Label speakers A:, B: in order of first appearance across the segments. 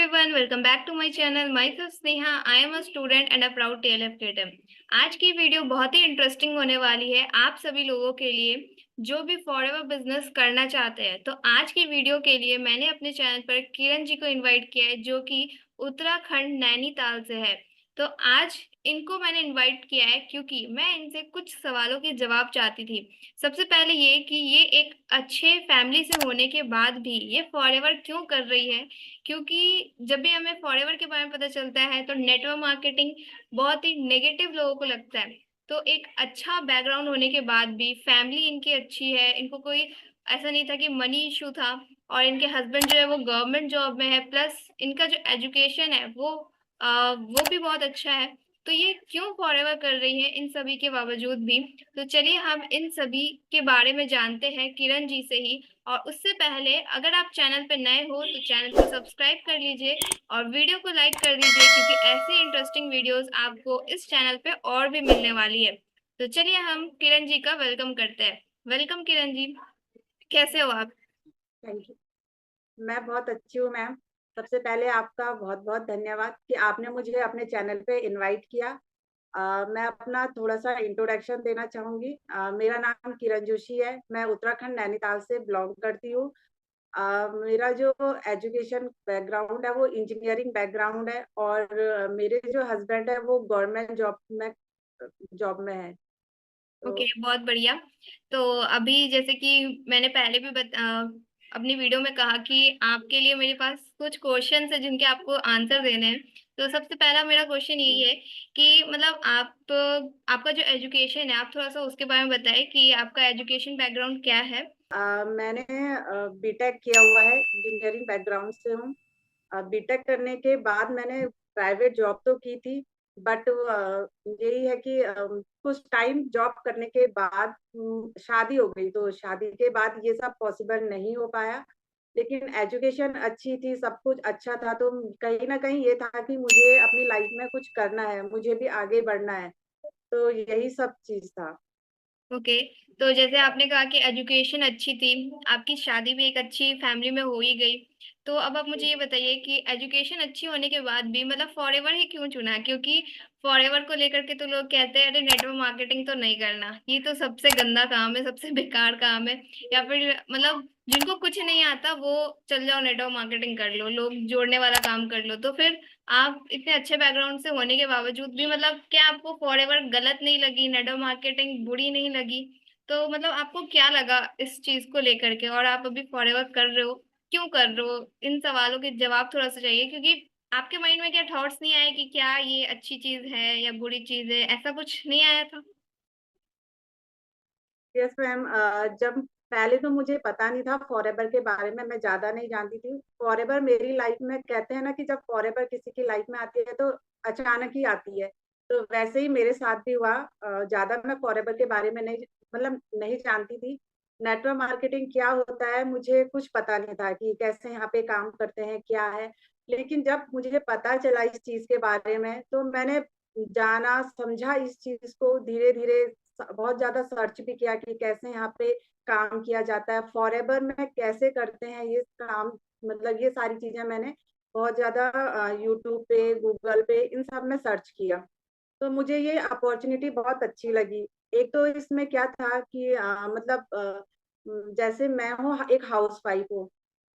A: everyone, welcome back to my channel. Myself Sneha. I am a student and a proud TLF cadet. आज की video बहुत ही interesting होने वाली है आप सभी लोगों के लिए जो भी फॉरएवर बिजनेस करना चाहते हैं। तो आज की वीडियो के लिए मैंने अपने चैनल पर किरण जी को इनवाइट किया है जो कि उत्तराखंड नैनीताल से है। तो आज इनको मैंने इनवाइट किया है क्योंकि मैं इनसे कुछ सवालों के जवाब चाहती थी। सबसे पहले ये कि ये एक अच्छे फैमिली से होने के बाद भी ये फॉरएवर क्यों कर रही है, क्योंकि जब भी हमें फॉरएवर के बारे में पता चलता है तो नेटवर्क मार्केटिंग बहुत ही नेगेटिव लोगों को लगता है। तो एक अच्छा बैकग्राउंड होने के बाद भी फैमिली इनकी अच्छी है, इनको कोई ऐसा नहीं था कि मनी इशू था, और इनके हस्बैंड जो है वो गवर्नमेंट जॉब में है, प्लस इनका जो एजुकेशन है वो भी बहुत अच्छा है। तो ये क्यों फॉरएवर कर रही है इन सभी के बावजूद भी। तो चलिए हम इन सभी के बारे में जानते हैं किरण जी से ही। और उससे पहले अगर आप चैनल पर नए हो तो चैनल को सब्सक्राइब कर लीजिए और वीडियो को लाइक कर दीजिए, क्योंकि ऐसी इंटरेस्टिंग वीडियोस आपको इस चैनल पे और भी मिलने वाली है। तो चलिए हम किरण जी का वेलकम करते हैं। वेलकम किरण जी, कैसे हो आप?
B: Thank you. मैं बहुत अच्छी हूँ मैम। सबसे पहले आपका बहुत बहुत धन्यवाद कि आपने मुझे अपने चैनल पे इनवाइट किया। मैं अपना थोड़ा सा इंट्रोडक्शन देना चाहूँगी। मेरा नाम किरण जोशी है। मैं उत्तराखंड नैनीताल से बिलोंग करती हूँ। मेरा जो एजुकेशन बैकग्राउंड है वो इंजीनियरिंग बैकग्राउंड है, और मेरे जो हस्बैंड है वो गवर्नमेंट जॉब में है।
A: ओके,
B: तो
A: बहुत बढ़िया। तो अभी जैसे कि मैंने पहले भी अपनी वीडियो में कहा कि आपके लिए मेरे पास कुछ क्वेश्चंस है जिनके आपको आंसर देने हैं। तो सबसे पहला मेरा क्वेश्चन यही है कि मतलब आपका जो एजुकेशन है, आप थोड़ा सा उसके बारे में बताएं कि आपका एजुकेशन बैकग्राउंड क्या है।
B: मैंने बीटेक किया हुआ है, इंजीनियरिंग बैकग्राउंड से हूँ। बीटेक करने के बाद मैंने प्राइवेट जॉब तो की थी, बट यही है कि कुछ टाइम जॉब करने के बाद शादी हो गई, तो शादी के बाद ये सब पॉसिबल नहीं हो पाया। लेकिन एजुकेशन अच्छी थी, सब कुछ अच्छा था, तो कहीं ना कहीं ये था कि मुझे अपनी लाइफ में कुछ करना है, मुझे भी आगे बढ़ना है। तो यही सब चीज था।
A: ओके, तो जैसे आपने कहा कि एजुकेशन अच्छी थी, आपकी शादी भी एक अच्छी फैमिली में हो ही गई। तो अब आप मुझे ये बताइए कि एजुकेशन अच्छी होने के बाद भी मतलब फॉरएवर ही क्यों चुना? क्योंकि फॉरएवर को लेकर के तो लोग कहते हैं अरे नेटवर्क मार्केटिंग तो नहीं करना, ये तो सबसे गंदा काम है, सबसे बेकार काम है। या फिर मतलब जिनको कुछ नहीं आता वो चल जाओ नेटवर्क मार्केटिंग कर लो, लोग जोड़ने वाला काम कर लो। तो फिर आप इतने अच्छे बैकग्राउंड से होने के बावजूद भी मतलब क्या आपको फॉरएवर गलत नहीं लगी, नेटवर्क मार्केटिंग बुरी नहीं लगी? तो मतलब आपको क्या लगा इस चीज को लेकर के, और आप अभी फॉरएवर कर रहे हो, क्यों कर रहे हो? इन सवालों के जवाब थोड़ा सा चाहिए, क्योंकि आपके माइंड में क्या थॉट्स नहीं आए कि क्या ये अच्छी चीज है या बुरी चीज है, ऐसा कुछ नहीं आया था?
B: Yes ma'am. जब पहले तो मुझे पता नहीं था फॉरएवर के बारे में, मैं ज्यादा नहीं जानती थी। फॉरएवर मेरी लाइफ में, कहते हैं ना कि जब फॉरएवर किसी की लाइफ में आती है तो अचानक ही आती है। तो वैसे ही मेरे साथ भी हुआ। ज्यादा मैं फॉरएवर के बारे में नहीं, मतलब नहीं जानती थी। नेटवर्क मार्केटिंग क्या होता है मुझे कुछ पता नहीं था कि कैसे यहाँ पे काम करते हैं, क्या है। लेकिन जब मुझे पता चला इस चीज के बारे में, तो मैंने जाना समझा इस चीज को धीरे धीरे। बहुत ज्यादा सर्च भी किया कि कैसे यहाँ पे काम किया जाता है, फॉरएवर में कैसे करते हैं ये काम। मतलब ये सारी चीजें मैंने बहुत ज्यादा यूट्यूब पे, गूगल पे, इन सब में सर्च किया। तो मुझे ये अपॉर्चुनिटी बहुत अच्छी लगी। एक तो इसमें क्या था कि जैसे मैं हूँ एक हाउस वाइफ हूँ,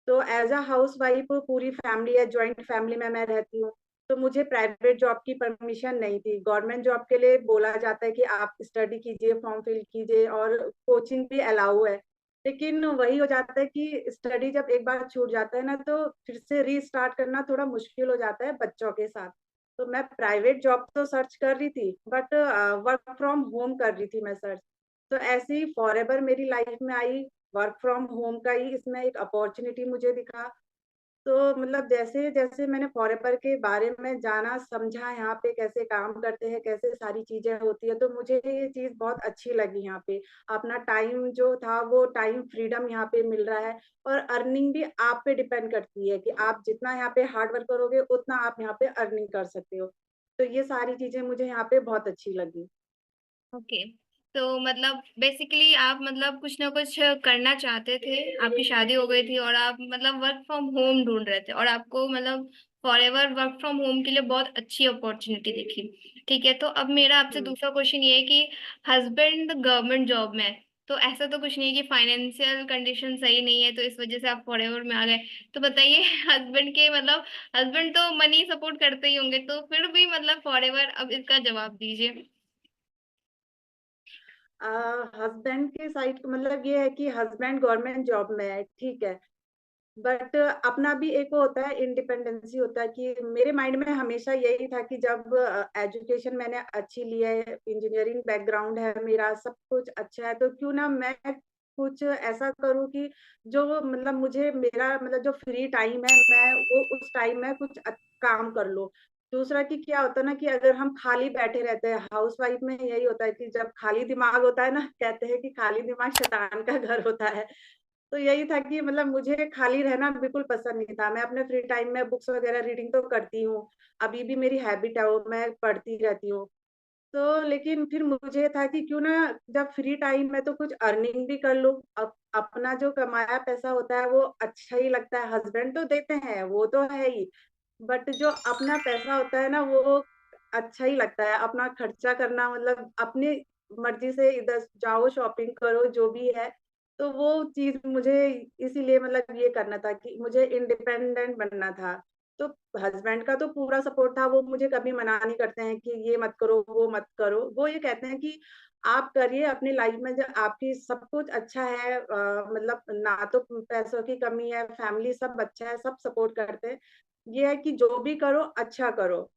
B: तो एज अ हाउस वाइफ पूरी फैमिली है, ज्वाइंट फैमिली में मैं रहती हूँ। तो मुझे प्राइवेट जॉब की परमिशन नहीं थी। गवर्नमेंट जॉब के लिए बोला जाता है कि आप स्टडी कीजिए, फॉर्म फिल कीजिए, और कोचिंग भी अलाउ है। लेकिन वही हो जाता है कि स्टडी जब एक बार छूट जाता है ना, तो फिर से रीस्टार्ट करना थोड़ा मुश्किल हो जाता है बच्चों के साथ। तो मैं प्राइवेट जॉब तो सर्च कर रही थी, बट वर्क फ्रॉम होम कर रही थी मैं सर्च। तो ऐसे ही फॉरएवर मेरी लाइफ में आई। वर्क फ्रॉम होम का ही इसमें एक अपॉर्चुनिटी मुझे दिखा। तो मतलब जैसे जैसे मैंने फॉरएवर के बारे में जाना समझा, यहाँ पे कैसे काम करते हैं, कैसे सारी चीजें होती है, तो मुझे ये चीज बहुत अच्छी लगी। यहाँ पे अपना टाइम जो था वो टाइम फ्रीडम यहाँ पे मिल रहा है। और अर्निंग भी आप पे डिपेंड करती है कि आप जितना यहाँ पे हार्ड वर्क करोगे उतना आप यहाँ पे अर्निंग कर सकते हो। तो ये सारी चीजें मुझे यहाँ पे बहुत अच्छी लगी।
A: ओके, तो मतलब बेसिकली आप मतलब कुछ ना कुछ करना चाहते थे, आपकी शादी हो गई थी और आप मतलब वर्क फ्रॉम होम ढूंढ रहे थे और आपको मतलब फॉरएवर वर्क फ्रॉम होम के लिए बहुत अच्छी अपॉर्चुनिटी दिखी। ठीक है, तो अब मेरा आपसे
B: हम्म।
A: दूसरा क्वेश्चन ये है कि हस्बैंड गवर्नमेंट जॉब में है, तो ऐसा तो कुछ नहीं है कि फाइनेंशियल कंडीशन सही नहीं है तो इस वजह से आप फॉरएवर में आ गए। तो बताइए हस्बैंड के मतलब हस्बैंड तो मनी सपोर्ट करते ही होंगे, तो फिर भी मतलब फॉरएवर, अब इसका जवाब दीजिए।
B: हस्बैंड के साइड मतलब ये है कि हस्बैंड गवर्नमेंट जॉब में है, ठीक है। बट अपना भी एक वो होता है, इंडिपेंडेंसी होता है कि मेरे माइंड में हमेशा यही था कि जब एजुकेशन मैंने अच्छी ली है, इंजीनियरिंग बैकग्राउंड है मेरा, सब कुछ अच्छा है, तो क्यों ना मैं कुछ ऐसा करूं कि जो मतलब मुझे मेरा मतलब जो फ्री टाइम है मैं वो उस टाइम में कुछ काम कर लूं। दूसरा कि क्या होता है ना कि अगर हम खाली बैठे रहते हैं, हाउस वाइफ में यही होता है कि जब खाली दिमाग होता है ना, कहते हैं कि खाली दिमाग शैतान का घर होता है। तो यही था कि मतलब मुझे खाली रहना बिल्कुल पसंद नहीं था। मैं अपने फ्री टाइम में बुक्स वगैरह रीडिंग तो करती हूँ, अभी भी मेरी हैबिट है वो, मैं पढ़ती रहती हूँ। तो लेकिन फिर मुझे था कि क्यों ना जब फ्री टाइम है तो कुछ अर्निंग भी कर लूँ। अपना जो कमाया पैसा होता है वो अच्छा ही लगता है, हस्बैंड तो देते हैं वो तो है ही, बट जो अपना पैसा होता है ना वो अच्छा ही लगता है। अपना खर्चा करना मतलब अपनी मर्जी से इधर जाओ, शॉपिंग करो, जो भी है। तो वो चीज मुझे इसीलिए मतलब ये करना था कि मुझे इंडिपेंडेंट बनना था। तो हस्बैंड का तो पूरा सपोर्ट था, वो मुझे कभी मना नहीं करते हैं कि ये मत करो वो मत करो। वो ये कहते हैं कि आप करिए अपनी लाइफ में, जब आपकी सब कुछ अच्छा है, मतलब ना तो पैसों की कमी है, फैमिली सब अच्छा है, सब सपोर्ट करते हैं। ये है कि जो भी करो अच्छा करो,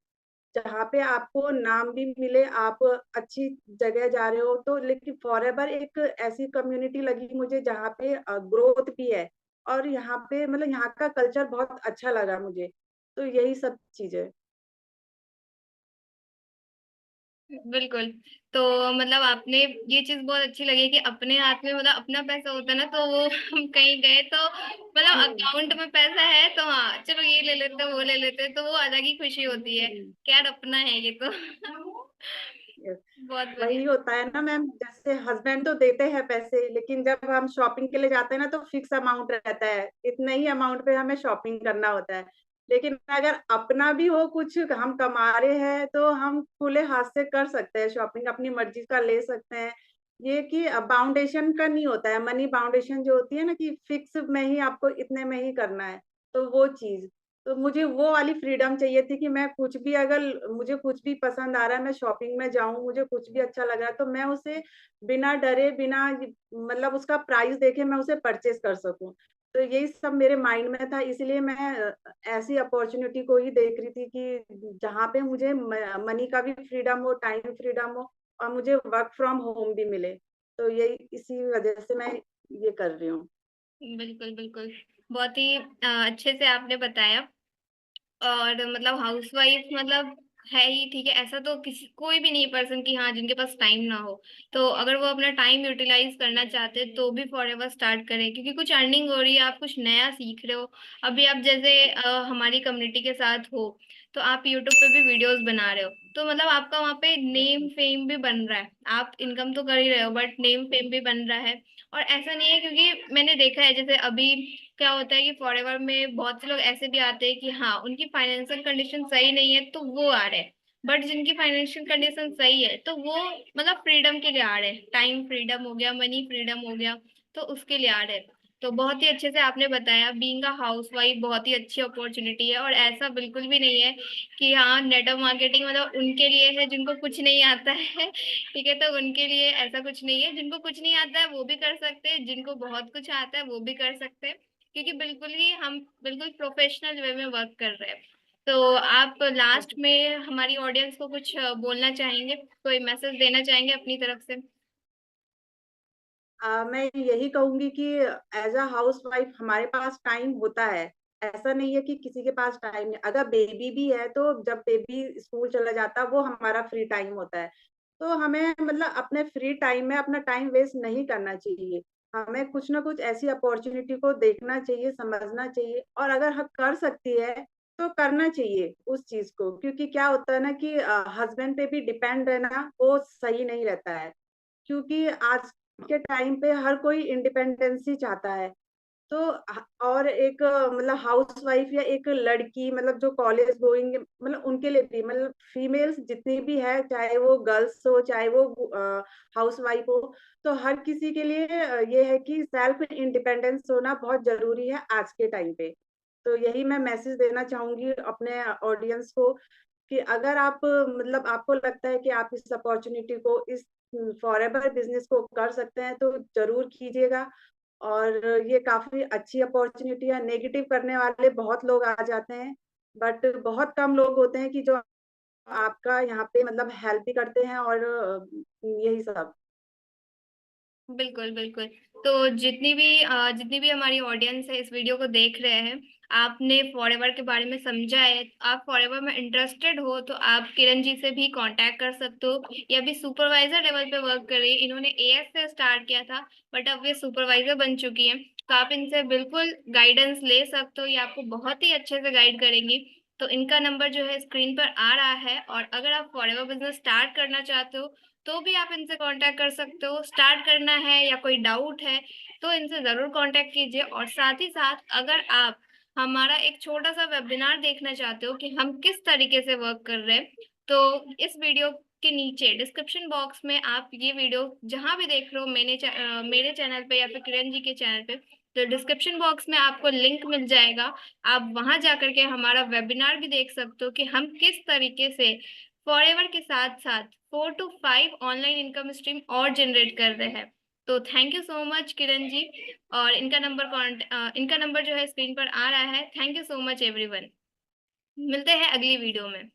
B: जहाँ पे आपको नाम भी मिले, आप अच्छी जगह जा रहे हो तो। लेकिन फॉरएवर एक ऐसी कम्युनिटी लगी मुझे जहाँ पे ग्रोथ भी है, और यहाँ पे मतलब यहाँ का कल्चर बहुत अच्छा लगा मुझे। तो यही सब चीजें।
A: बिल्कुल। तो मतलब आपने ये चीज बहुत अच्छी लगी कि अपने हाथ में मतलब अपना पैसा होता है ना, तो वो हम कहीं गए तो मतलब
B: हम्म।
A: अकाउंट में पैसा है तो हाँ चलो ये ले लेते हैं वो ले लेते हैं, तो वो अलग ही खुशी होती है
B: हम्म।
A: कि यार अपना है ये तो।
B: यस।
A: बहुत बढ़िया।
B: वही होता है ना मैम, जैसे हस्बैंड तो देते हैं पैसे, लेकिन जब हम शॉपिंग के लिए जाते हैं ना तो फिक्स अमाउंट रहता है, इतने ही अमाउंट पे हमें शॉपिंग करना होता है। लेकिन अगर अपना भी हो, कुछ हम कमा रहे हैं, तो हम खुले हाथ से कर सकते हैं शॉपिंग, अपनी मर्जी का ले सकते हैं। ये कि बाउंडेशन का नहीं होता है, मनी बाउंडेशन जो होती है ना कि फिक्स में ही आपको इतने में ही करना है, तो वो चीज। तो मुझे वो वाली फ्रीडम चाहिए थी कि मैं कुछ भी, अगर मुझे कुछ भी पसंद आ रहा है, मैं शॉपिंग में जाऊं, मुझे कुछ भी अच्छा लग रहा है तो मैं उसे बिना डरे, बिना मतलब उसका प्राइस देखे मैं उसे परचेज कर सकूं। तो यही सब मेरे माइंड में था, इसलिए मैं ऐसी अपॉर्चुनिटी को ही देख रही थी कि जहाँ पे मुझे मनी का भी फ्रीडम हो, टाइम फ्रीडम हो, और मुझे वर्क फ्रॉम होम भी मिले। तो यही इसी वजह से मैं ये कर रही हूँ।
A: बिल्कुल बिल्कुल। बहुत ही अच्छे से आपने बताया। और मतलब हाउसवाइफ मतलब है ही ठीक है, ऐसा तो किसी कोई भी नहीं पर्सन की हाँ जिनके पास टाइम ना हो। तो अगर वो अपना टाइम यूटिलाइज करना चाहते हैं तो भी फॉरएवर स्टार्ट करें, क्योंकि कुछ अर्निंग हो रही है, आप कुछ नया सीख रहे हो। अभी आप जैसे हमारी कम्युनिटी के साथ हो, तो आप यूट्यूब पे भी वीडियोस बना रहे हो, तो मतलब आपका वहाँ पे नेम फेम भी बन रहा है, आप इनकम तो कर ही रहे हो बट नेम फेम भी बन रहा है। और ऐसा नहीं है, क्योंकि मैंने देखा है जैसे अभी क्या होता है कि फॉरएवर में बहुत से लोग ऐसे भी आते हैं कि हाँ उनकी फाइनेंशियल कंडीशन सही नहीं है तो वो आ रहे हैं, बट जिनकी फाइनेंशियल कंडीशन सही है तो वो मतलब फ्रीडम के लिए आ रहे हैं, टाइम फ्रीडम हो गया, मनी फ्रीडम हो गया, तो उसके लिए आ रहे हैं। तो बहुत ही अच्छे से आपने बताया, बीइंग अ हाउस वाइफ बहुत ही अच्छी अपॉर्चुनिटी है, और ऐसा बिल्कुल भी नहीं है कि हाँ नेटवर्क मार्केटिंग मतलब उनके लिए है जिनको कुछ नहीं आता है। ठीक है, तो उनके लिए ऐसा कुछ नहीं है, जिनको कुछ नहीं आता है वो भी कर सकते हैं, जिनको बहुत कुछ आता है वो भी कर सकते हैं, क्योंकि बिल्कुल ही हम बिल्कुल प्रोफेशनल वे में वर्क कर रहे हैं। तो आप लास्ट में हमारी ऑडियंस को कुछ बोलना चाहेंगे, कोई मैसेज देना चाहेंगे अपनी तरफ से?
B: मैं यही कहूंगी कि एज अ हाउस वाइफ हमारे पास टाइम होता है। ऐसा नहीं है कि किसी के पास टाइम नहीं, अगर बेबी भी है तो जब बेबी स्कूल चला जाता है वो हमारा फ्री टाइम होता है। तो हमें मतलब अपने फ्री टाइम में अपना टाइम वेस्ट नहीं करना चाहिए। हमें कुछ ना कुछ ऐसी अपॉर्चुनिटी को देखना चाहिए, समझना चाहिए, और अगर हम कर सकती है तो करना चाहिए उस चीज को। क्योंकि क्या होता है ना कि हस्बैंड पे भी डिपेंड रहना वो सही नहीं रहता है। क्योंकि आज के टाइम पे हर कोई इंडिपेंडेंसी चाहता है। तो और एक मतलब हाउसवाइफ या एक लड़की मतलब जो कॉलेज गोइंग मतलब उनके लिए भी मतलब फीमेल्स जितनी भी है, चाहे वो गर्ल्स हो चाहे वो हाउसवाइफ हो, तो हर किसी के लिए ये है कि सेल्फ इंडिपेंडेंस होना बहुत जरूरी है आज के टाइम पे। तो यही मैं मैसेज देना चाहूंगी अपने ऑडियंस को कि अगर आप मतलब आपको लगता है कि आप इस अपॉर्चुनिटी को, इस फॉरएवर बिजनेस को कर सकते हैं, तो जरूर कीजिएगा। और ये काफ़ी अच्छी अपॉर्च्युनिटी है, नेगेटिव करने वाले बहुत लोग आ जाते हैं, बट बहुत कम लोग होते हैं कि जो आपका यहाँ पे मतलब हेल्प भी करते हैं और यही सब।
A: बिल्कुल, बिल्कुल। तो जितनी भी हमारी ऑडियंस है इस वीडियो को देख रहे हैं, आपने फॉरएवर के बारे में समझा है, आप फॉरएवर में इंटरेस्टेड हो तो आप किरण जी से भी कांटेक्ट कर सकते हो। ये अभी सुपरवाइजर लेवल पे वर्क कर रही है। इन्होंने एएस से स्टार्ट किया था, बट अब ये सुपरवाइजर बन चुकी हैं। तो आप इनसे बिल्कुल गाइडेंस ले सकते हो, ये आपको बहुत ही अच्छे से गाइड करेंगी। तो इनका नंबर जो है स्क्रीन पर आ रहा है, और अगर आप फॉरएवर बिजनेस स्टार्ट करना चाहते हो तो भी आप इनसे कांटेक्ट कर सकते हो। स्टार्ट करना है या कोई डाउट है तो इनसे ज़रूर कांटेक्ट कीजिए। और साथ ही साथ अगर आप हमारा एक छोटा सा वेबिनार देखना चाहते हो कि हम किस तरीके से वर्क कर रहे हैं, तो इस वीडियो के नीचे डिस्क्रिप्शन बॉक्स में आप ये वीडियो जहां भी देख रहे हो, मेरे चैनल पे या फिर किरण जी के चैनल पे, तो डिस्क्रिप्शन बॉक्स में आपको लिंक मिल जाएगा। आप वहां जाकर के हमारा वेबिनार भी देख सकते हो कि हम किस तरीके से फॉरएवर के साथ साथ 4 to 5 ऑनलाइन इनकम स्ट्रीम और जनरेट कर रहे हैं। तो thank you so much Kiran ji. और इनका नंबर जो है स्क्रीन पर आ रहा है। Thank you so much everyone. मिलते हैं अगली वीडियो में।